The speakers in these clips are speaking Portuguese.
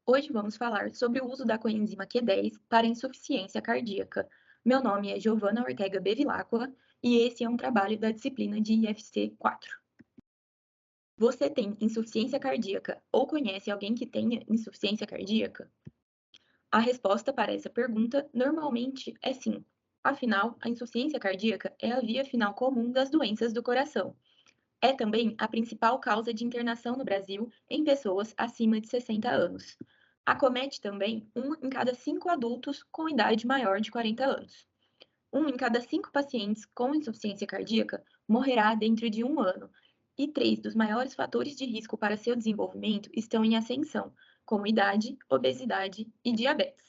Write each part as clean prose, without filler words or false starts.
Hoje vamos falar sobre o uso da coenzima Q10 para insuficiência cardíaca. Meu nome é Giovana Ortega Bevilacqua e esse é um trabalho da disciplina de IFC 4. Você tem insuficiência cardíaca ou conhece alguém que tenha insuficiência cardíaca? A resposta para essa pergunta normalmente é sim. Afinal, a insuficiência cardíaca é a via final comum das doenças do coração. É também a principal causa de internação no Brasil em pessoas acima de 60 anos. Acomete também 1 em cada 5 adultos com idade maior de 40 anos. 1 em cada 5 pacientes com insuficiência cardíaca morrerá dentro de 1 ano. E 3 dos maiores fatores de risco para seu desenvolvimento estão em ascensão, como idade, obesidade e diabetes.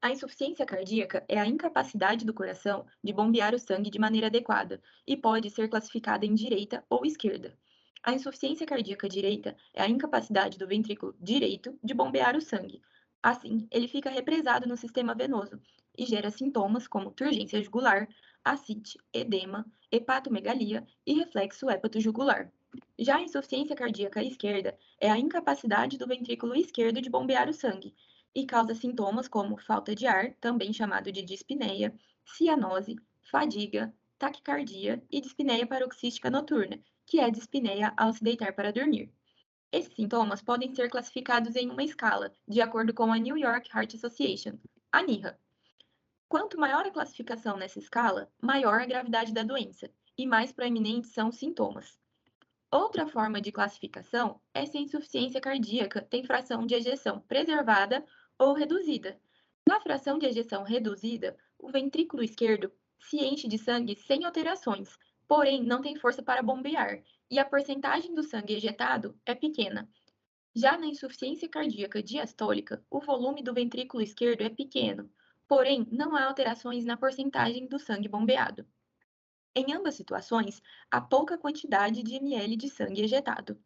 A insuficiência cardíaca é a incapacidade do coração de bombear o sangue de maneira adequada e pode ser classificada em direita ou esquerda. A insuficiência cardíaca direita é a incapacidade do ventrículo direito de bombear o sangue. Assim, ele fica represado no sistema venoso e gera sintomas como turgência jugular, ascite, edema, hepatomegalia e reflexo hepatojugular. Já a insuficiência cardíaca esquerda é a incapacidade do ventrículo esquerdo de bombear o sangue e causa sintomas como falta de ar, também chamado de dispneia, cianose, fadiga, taquicardia e dispneia paroxística noturna, que é dispneia ao se deitar para dormir. Esses sintomas podem ser classificados em uma escala, de acordo com a New York Heart Association, a NYHA. Quanto maior a classificação nessa escala, maior a gravidade da doença e mais proeminentes são os sintomas. Outra forma de classificação é se a insuficiência cardíaca tem fração de ejeção preservada ou reduzida. Na fração de ejeção reduzida, o ventrículo esquerdo se enche de sangue sem alterações, porém não tem força para bombear, e a porcentagem do sangue ejetado é pequena. Já na insuficiência cardíaca diastólica, o volume do ventrículo esquerdo é pequeno, porém não há alterações na porcentagem do sangue bombeado. Em ambas situações, há pouca quantidade de ml de sangue ejetado.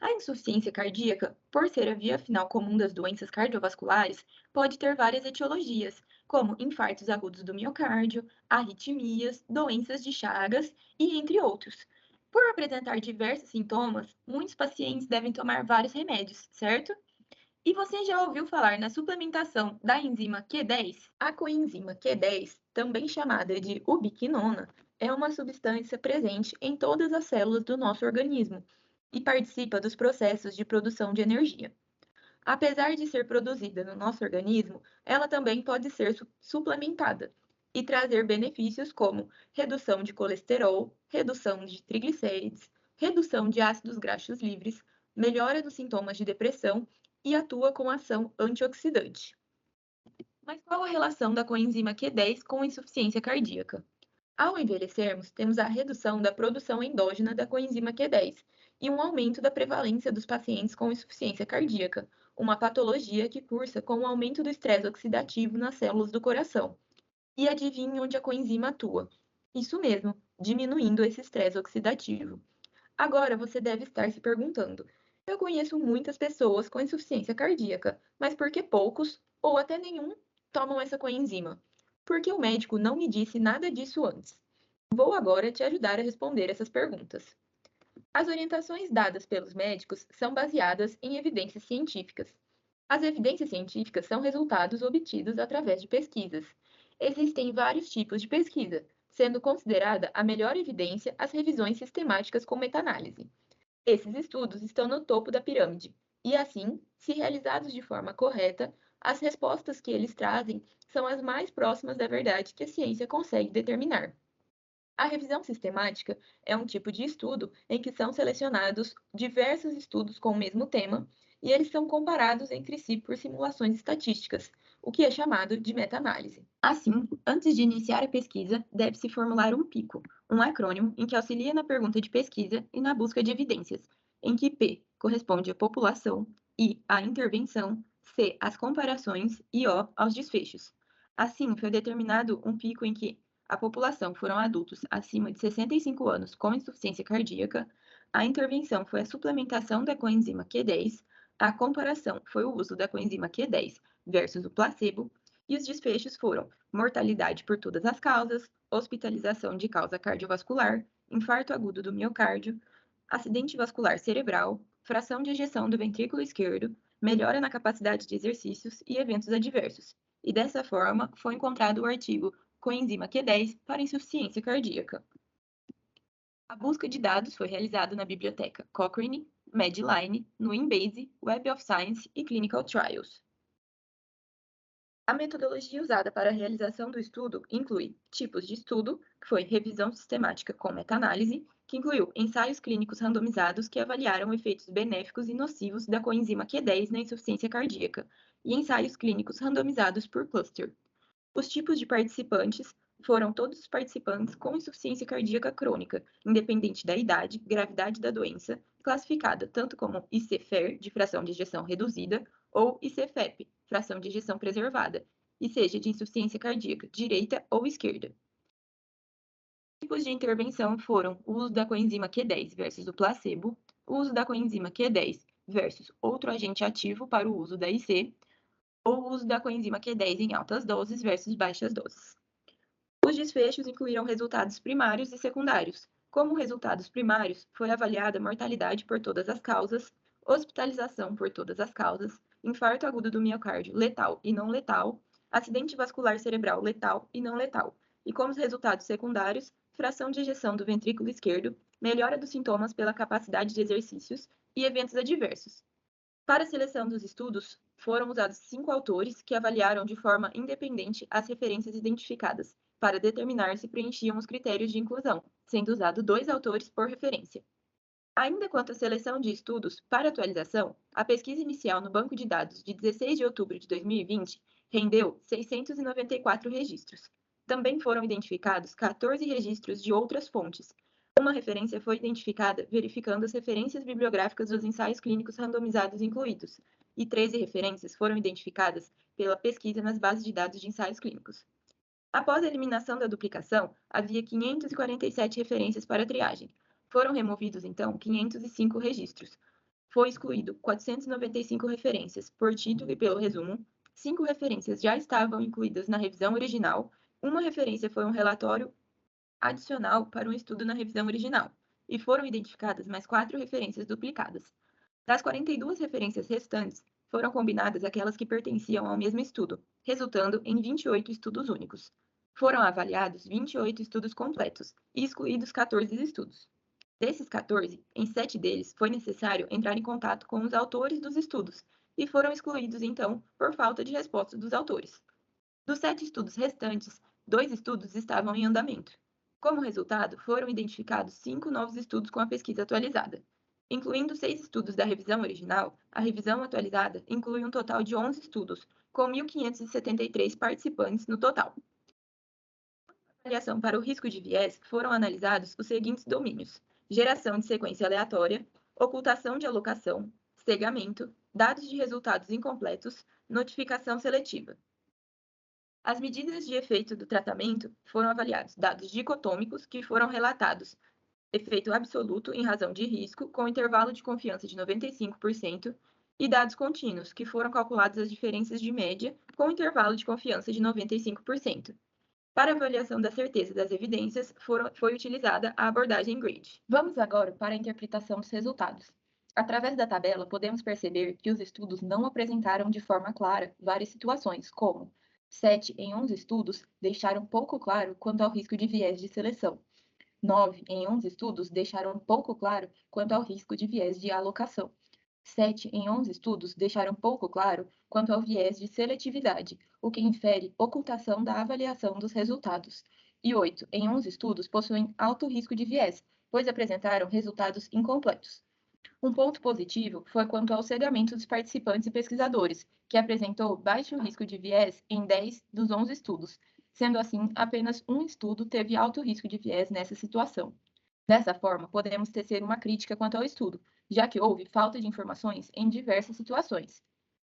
A insuficiência cardíaca, por ser a via final comum das doenças cardiovasculares, pode ter várias etiologias, como infartos agudos do miocárdio, arritmias, doenças de Chagas e entre outros. Por apresentar diversos sintomas, muitos pacientes devem tomar vários remédios, certo? E você já ouviu falar na suplementação da enzima Q10? A coenzima Q10, também chamada de ubiquinona, é uma substância presente em todas as células do nosso organismo e participa dos processos de produção de energia. Apesar de ser produzida no nosso organismo, ela também pode ser suplementada e trazer benefícios como redução de colesterol, redução de triglicérides, redução de ácidos graxos livres, melhora dos sintomas de depressão e atua com ação antioxidante. Mas qual a relação da coenzima Q10 com a insuficiência cardíaca? Ao envelhecermos, temos a redução da produção endógena da coenzima Q10 e um aumento da prevalência dos pacientes com insuficiência cardíaca, uma patologia que cursa com o aumento do estresse oxidativo nas células do coração. E adivinhe onde a coenzima atua? Isso mesmo, diminuindo esse estresse oxidativo. Agora você deve estar se perguntando: eu conheço muitas pessoas com insuficiência cardíaca, mas por que poucos, ou até nenhum, tomam essa coenzima? Porque o médico não me disse nada disso antes. Vou agora te ajudar a responder essas perguntas. As orientações dadas pelos médicos são baseadas em evidências científicas. As evidências científicas são resultados obtidos através de pesquisas. Existem vários tipos de pesquisa, sendo considerada a melhor evidência as revisões sistemáticas com meta-análise. Esses estudos estão no topo da pirâmide, e assim, se realizados de forma correta, as respostas que eles trazem são as mais próximas da verdade que a ciência consegue determinar. A revisão sistemática é um tipo de estudo em que são selecionados diversos estudos com o mesmo tema e eles são comparados entre si por simulações estatísticas, o que é chamado de meta-análise. Assim, antes de iniciar a pesquisa, deve-se formular um PICO, um acrônimo em que auxilia na pergunta de pesquisa e na busca de evidências, em que P corresponde à população, I à intervenção, C às comparações e O aos desfechos. Assim, foi determinado um pico em que a população foram adultos acima de 65 anos com insuficiência cardíaca, a intervenção foi a suplementação da coenzima Q10, a comparação foi o uso da coenzima Q10 versus o placebo, e os desfechos foram mortalidade por todas as causas, hospitalização de causa cardiovascular, infarto agudo do miocárdio, acidente vascular cerebral, fração de ejeção do ventrículo esquerdo, melhora na capacidade de exercícios e eventos adversos, e dessa forma foi encontrado o artigo coenzima Q10 para insuficiência cardíaca. A busca de dados foi realizada na biblioteca Cochrane, Medline, no Embase, Web of Science e Clinical Trials. A metodologia usada para a realização do estudo inclui tipos de estudo, que foi revisão sistemática com meta-análise, que incluiu ensaios clínicos randomizados que avaliaram efeitos benéficos e nocivos da coenzima Q10 na insuficiência cardíaca, e ensaios clínicos randomizados por cluster. Os tipos de participantes foram todos os participantes com insuficiência cardíaca crônica, independente da idade, gravidade da doença, classificada tanto como IC-FER, de fração de ejeção reduzida, ou IC-FEP, fração de ejeção preservada, e seja de insuficiência cardíaca direita ou esquerda. Os tipos de intervenção foram o uso da coenzima Q10 versus o placebo, o uso da coenzima Q10 versus outro agente ativo para o uso da IC, ou o uso da coenzima Q10 em altas doses versus baixas doses. Os desfechos incluíram resultados primários e secundários. Como resultados primários, foi avaliada a mortalidade por todas as causas, hospitalização por todas as causas, infarto agudo do miocárdio letal e não letal, acidente vascular cerebral letal e não letal. E como resultados secundários, fração de ejeção do ventrículo esquerdo, melhora dos sintomas pela capacidade de exercícios e eventos adversos. Para a seleção dos estudos, foram usados 5 autores que avaliaram de forma independente as referências identificadas, para determinar se preenchiam os critérios de inclusão, sendo usado 2 autores por referência. Ainda quanto à seleção de estudos para atualização, a pesquisa inicial no banco de dados de 16 de outubro de 2020 rendeu 694 registros. Também foram identificados 14 registros de outras fontes. Uma referência foi identificada verificando as referências bibliográficas dos ensaios clínicos randomizados incluídos, e 13 referências foram identificadas pela pesquisa nas bases de dados de ensaios clínicos. Após a eliminação da duplicação, havia 547 referências para triagem. Foram removidos, então, 505 registros. Foi excluído 495 referências por título e pelo resumo, 5 referências já estavam incluídas na revisão original, uma referência foi um relatório adicional para um estudo na revisão original, e foram identificadas mais 4 referências duplicadas. Das 42 referências restantes, foram combinadas aquelas que pertenciam ao mesmo estudo, resultando em 28 estudos únicos. Foram avaliados 28 estudos completos e excluídos 14 estudos. Desses 14, em 7 deles foi necessário entrar em contato com os autores dos estudos, e foram excluídos, então, por falta de resposta dos autores. Dos 7 estudos restantes, 2 estudos estavam em andamento. Como resultado, foram identificados 5 novos estudos com a pesquisa atualizada. Incluindo 6 estudos da revisão original, a revisão atualizada inclui um total de 11 estudos, com 1.573 participantes no total. Na avaliação para o risco de viés, foram analisados os seguintes domínios: geração de sequência aleatória, ocultação de alocação, cegamento, dados de resultados incompletos, notificação seletiva. As medidas de efeito do tratamento foram avaliados dados dicotômicos, que foram relatados efeito absoluto em razão de risco, com intervalo de confiança de 95%, e dados contínuos, que foram calculadas as diferenças de média, com intervalo de confiança de 95%. Para avaliação da certeza das evidências, foi utilizada a abordagem GRADE. Vamos agora para a interpretação dos resultados. Através da tabela, podemos perceber que os estudos não apresentaram de forma clara várias situações, como 7 em 11 estudos deixaram pouco claro quanto ao risco de viés de seleção. 9 em 11 estudos deixaram pouco claro quanto ao risco de viés de alocação. 7 em 11 estudos deixaram pouco claro quanto ao viés de seletividade, o que infere ocultação da avaliação dos resultados. E 8 em 11 estudos possuem alto risco de viés, pois apresentaram resultados incompletos. Um ponto positivo foi quanto ao cegamento dos participantes e pesquisadores, que apresentou baixo risco de viés em 10 dos 11 estudos. Sendo assim, apenas um estudo teve alto risco de viés nessa situação. Dessa forma, podemos tecer uma crítica quanto ao estudo, já que houve falta de informações em diversas situações.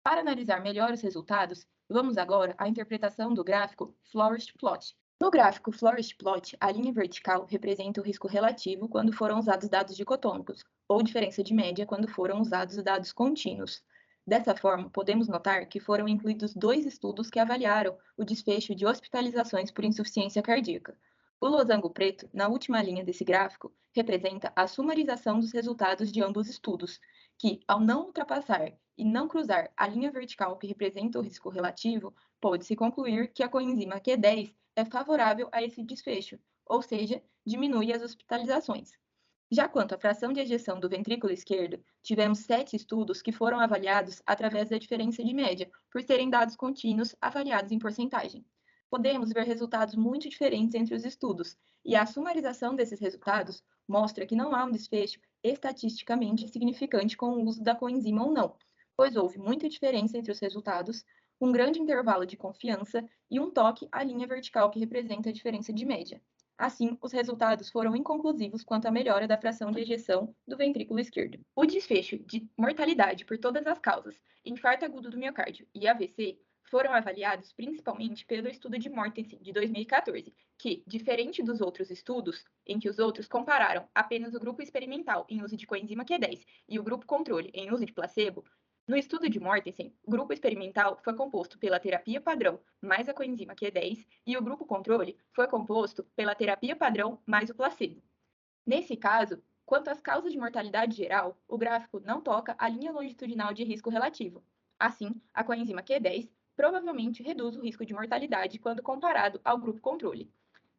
Para analisar melhor os resultados, vamos agora à interpretação do gráfico Forest Plot. No gráfico Forest Plot, a linha vertical representa o risco relativo quando foram usados dados dicotômicos, ou diferença de média quando foram usados dados contínuos. Dessa forma, podemos notar que foram incluídos 2 estudos que avaliaram o desfecho de hospitalizações por insuficiência cardíaca. O losango preto, na última linha desse gráfico, representa a sumarização dos resultados de ambos estudos, que, ao não ultrapassar e não cruzar a linha vertical que representa o risco relativo, pode-se concluir que a coenzima Q10 é favorável a esse desfecho, ou seja, diminui as hospitalizações. Já quanto à fração de ejeção do ventrículo esquerdo, tivemos 7 estudos que foram avaliados através da diferença de média, por serem dados contínuos avaliados em porcentagem. Podemos ver resultados muito diferentes entre os estudos, e a sumarização desses resultados mostra que não há um desfecho estatisticamente significante com o uso da coenzima ou não, pois houve muita diferença entre os resultados, um grande intervalo de confiança e um toque à linha vertical que representa a diferença de média. Assim, os resultados foram inconclusivos quanto à melhora da fração de ejeção do ventrículo esquerdo. O desfecho de mortalidade por todas as causas, infarto agudo do miocárdio e AVC, foram avaliados principalmente pelo estudo de Mortensen, de 2014, que, diferente dos outros estudos, em que os outros compararam apenas o grupo experimental em uso de coenzima Q10 e o grupo controle em uso de placebo, no estudo de Mortensen, o grupo experimental foi composto pela terapia padrão mais a coenzima Q10 e o grupo controle foi composto pela terapia padrão mais o placebo. Nesse caso, quanto às causas de mortalidade geral, o gráfico não toca a linha longitudinal de risco relativo. Assim, a coenzima Q10 provavelmente reduz o risco de mortalidade quando comparado ao grupo controle.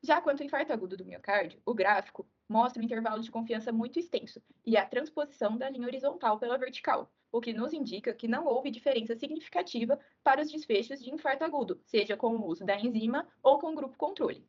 Já quanto ao infarto agudo do miocárdio, o gráfico mostra um intervalo de confiança muito extenso e a transposição da linha horizontal pela vertical, o que nos indica que não houve diferença significativa para os desfechos de infarto agudo, seja com o uso da enzima ou com o grupo controle.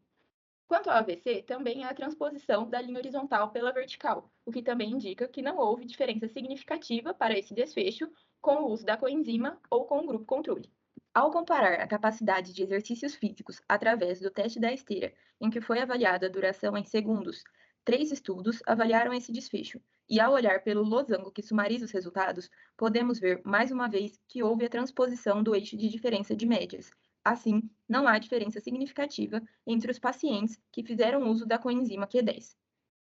Quanto ao AVC, também há a transposição da linha horizontal pela vertical, o que também indica que não houve diferença significativa para esse desfecho com o uso da coenzima ou com o grupo controle. Ao comparar a capacidade de exercícios físicos através do teste da esteira, em que foi avaliada a duração em segundos, 3 estudos avaliaram esse desfecho, e ao olhar pelo losango que sumariza os resultados, podemos ver mais uma vez que houve a transposição do eixo de diferença de médias. Assim, não há diferença significativa entre os pacientes que fizeram uso da coenzima Q10.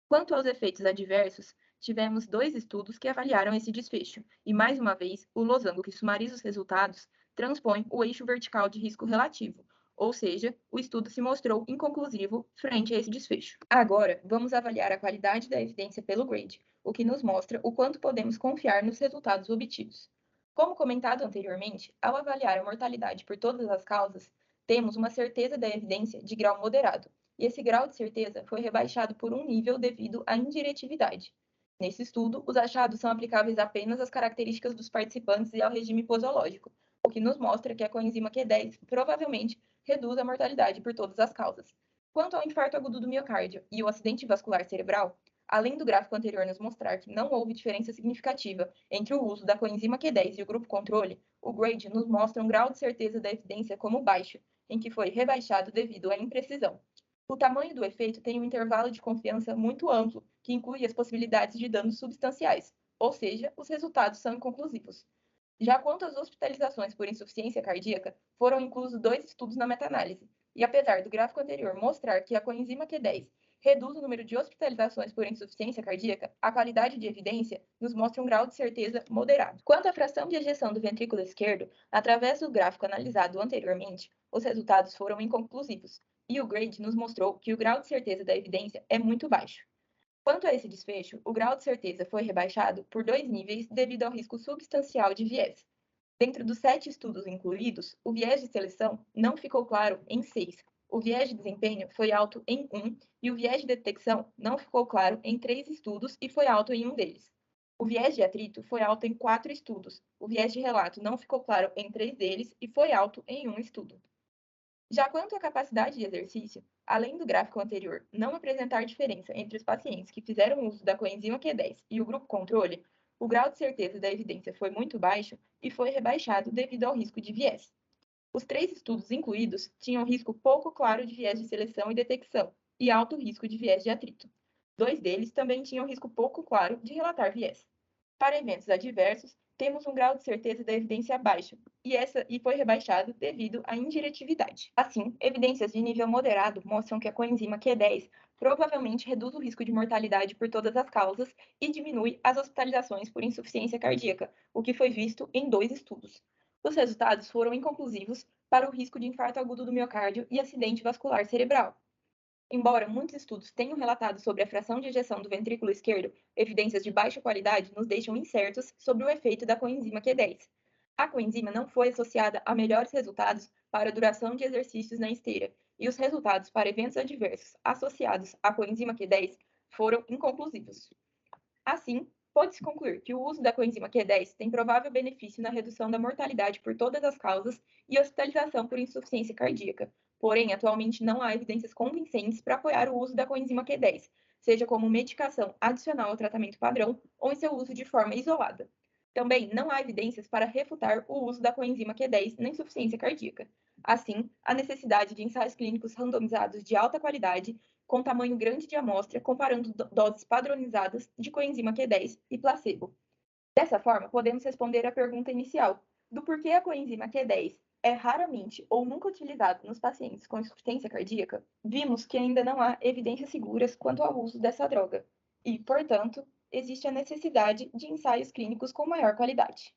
Quanto aos efeitos adversos, tivemos 2 estudos que avaliaram esse desfecho, e mais uma vez, o losango que sumariza os resultados transpõe o eixo vertical de risco relativo, ou seja, o estudo se mostrou inconclusivo frente a esse desfecho. Agora, vamos avaliar a qualidade da evidência pelo GRADE, o que nos mostra o quanto podemos confiar nos resultados obtidos. Como comentado anteriormente, ao avaliar a mortalidade por todas as causas, temos uma certeza da evidência de grau moderado, e esse grau de certeza foi rebaixado por um nível devido à indiretividade. Nesse estudo, os achados são aplicáveis apenas às características dos participantes e ao regime posológico, o que nos mostra que a coenzima Q10 provavelmente reduz a mortalidade por todas as causas. Quanto ao infarto agudo do miocárdio e o acidente vascular cerebral, além do gráfico anterior nos mostrar que não houve diferença significativa entre o uso da coenzima Q10 e o grupo controle, o GRADE nos mostra um grau de certeza da evidência como baixo, em que foi rebaixado devido à imprecisão. O tamanho do efeito tem um intervalo de confiança muito amplo, que inclui as possibilidades de danos substanciais, ou seja, os resultados são inconclusivos. Já quanto às hospitalizações por insuficiência cardíaca, foram inclusos 2 estudos na meta-análise, e apesar do gráfico anterior mostrar que a coenzima Q10 reduz o número de hospitalizações por insuficiência cardíaca, a qualidade de evidência nos mostra um grau de certeza moderado. Quanto à fração de ejeção do ventrículo esquerdo, através do gráfico analisado anteriormente, os resultados foram inconclusivos, e o GRADE nos mostrou que o grau de certeza da evidência é muito baixo. Quanto a esse desfecho, o grau de certeza foi rebaixado por 2 níveis devido ao risco substancial de viés. Dentro dos 7 estudos incluídos, o viés de seleção não ficou claro em 6, o viés de desempenho foi alto em 1 e o viés de detecção não ficou claro em 3 estudos e foi alto em um deles. O viés de atrito foi alto em 4 estudos, o viés de relato não ficou claro em 3 deles e foi alto em um estudo. Já quanto à capacidade de exercício, além do gráfico anterior não apresentar diferença entre os pacientes que fizeram uso da coenzima Q10 e o grupo controle, o grau de certeza da evidência foi muito baixo e foi rebaixado devido ao risco de viés. Os 3 estudos incluídos tinham risco pouco claro de viés de seleção e detecção e alto risco de viés de atrito. 2 deles também tinham risco pouco claro de relatar viés. Para eventos adversos, temos um grau de certeza da evidência baixo, e foi rebaixado devido à indiretividade. Assim, evidências de nível moderado mostram que a coenzima Q10 provavelmente reduz o risco de mortalidade por todas as causas e diminui as hospitalizações por insuficiência cardíaca, o que foi visto em 2 estudos. Os resultados foram inconclusivos para o risco de infarto agudo do miocárdio e acidente vascular cerebral. Embora muitos estudos tenham relatado sobre a fração de ejeção do ventrículo esquerdo, evidências de baixa qualidade nos deixam incertos sobre o efeito da coenzima Q10. A coenzima não foi associada a melhores resultados para a duração de exercícios na esteira, e os resultados para eventos adversos associados à coenzima Q10 foram inconclusivos. Assim, pode-se concluir que o uso da coenzima Q10 tem provável benefício na redução da mortalidade por todas as causas e hospitalização por insuficiência cardíaca. Porém, atualmente não há evidências convincentes para apoiar o uso da coenzima Q10, seja como medicação adicional ao tratamento padrão ou em seu uso de forma isolada. Também não há evidências para refutar o uso da coenzima Q10 na insuficiência cardíaca. Assim, a necessidade de ensaios clínicos randomizados de alta qualidade com tamanho grande de amostra, comparando doses padronizadas de coenzima Q10 e placebo. Dessa forma, podemos responder à pergunta inicial do porquê a coenzima Q10 é raramente ou nunca utilizada nos pacientes com insuficiência cardíaca. Vimos que ainda não há evidências seguras quanto ao uso dessa droga e, portanto, existe a necessidade de ensaios clínicos com maior qualidade.